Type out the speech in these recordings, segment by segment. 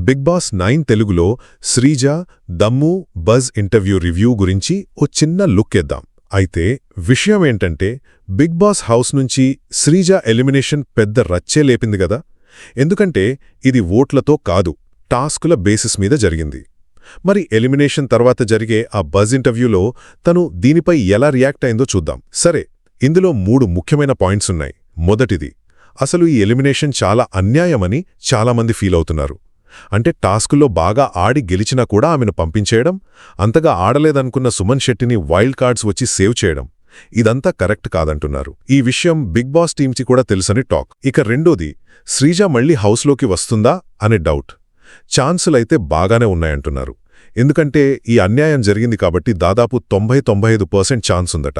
Big boss 9 తెలుగులో శ్రీజ దమ్ము buzz interview review గురించి ఓ చిన్న లుక్ ఇద్దాం. అయితే విషయమేంటంటే బిగ్ బాస్ హౌస్ నుంచి శ్రీజ ఎలిమినేషన్ పెద్ద రచ్చే లేపింది గదా. ఎందుకంటే ఇది ఓట్లతో కాదు, టాస్కుల బేసిస్ మీద జరిగింది. మరి ఎలిమినేషన్ తర్వాత జరిగే ఆ బజ్ ఇంటర్వ్యూలో తను దీనిపై ఎలా రియాక్ట్ అయిందో చూద్దాం. సరే, ఇందులో 3 ముఖ్యమైన పాయింట్స్ ఉన్నాయి. మొదటిది, అసలు ఈ ఎలిమినేషన్ చాలా అన్యాయమని చాలామంది ఫీల్ అవుతున్నారు. అంటే టాస్కుల్లో బాగా ఆడి గెలిచినా కూడా ఆమెను పంపించేయడం, అంతగా ఆడలేదనుకున్న సుమన్ శెట్టిని వైల్డ్ కార్డ్స్ వచ్చి సేవ్ చేయడం, ఇదంతా కరెక్ట్ కాదంటున్నారు. ఈ విషయం బిగ్ బాస్ టీమ్కి కూడా తెలుసని టాక్. ఇక రెండోది, శ్రీజ మళ్లీ హౌస్లోకి వస్తుందా అనే డౌట్. ఛాన్సులైతే బాగానే ఉన్నాయంటున్నారు. ఎందుకంటే ఈ అన్యాయం జరిగింది కాబట్టి దాదాపు 90–95% ఛాన్స్ ఉందట.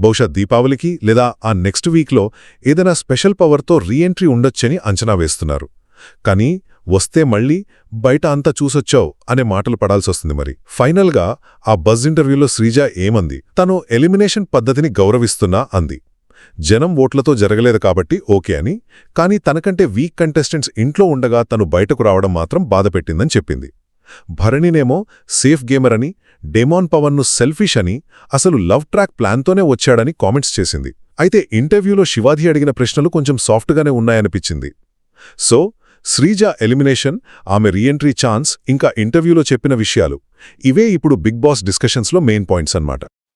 బహుశా దీపావళికి లేదా ఆ నెక్స్ట్ వీక్లో ఏదైనా స్పెషల్ పవర్తో రీఎంట్రీ ఉండొచ్చని అంచనా వేస్తున్నారు. కానీ వస్తే మళ్లీ బయట అంతా చూసొచ్చావు అనే మాటలు పడాల్సొస్తుంది. మరి ఫైనల్గా ఆ బజ్ ఇంటర్వ్యూలో శ్రీజ ఏమంది? తను ఎలిమినేషన్ పద్ధతిని గౌరవిస్తున్నా అంది. జనం ఓట్లతో జరగలేదు కాబట్టి ఓకే అని, కానీ తనకంటే వీక్ కంటెస్టెంట్స్ ఇంట్లో ఉండగా తను బయటకు రావడం మాత్రం బాధపెట్టిందని చెప్పింది. భరణినేమో సేఫ్ గేమర్ అని, డేమాన్ పవన్ను సెల్ఫిష్ అని, అసలు లవ్ ట్రాక్ ప్లాన్తోనే వచ్చాడని కామెంట్స్ చేసింది. అయితే ఇంటర్వ్యూలో శివాజీ అడిగిన ప్రశ్నలు కొంచెం సాఫ్ట్గానే ఉన్నాయనిపించింది. సో శ్రీజ ఎలిమినేషన్, ఆమె రీఎంట్రీ ఛాన్స్, ఇంకా ఇంటర్వ్యూలో చెప్పిన విషయాలు, ఇవే ఇప్పుడు బిగ్ బాస్ డిస్కషన్స్లో మెయిన్ పాయింట్స్ అన్నమాట.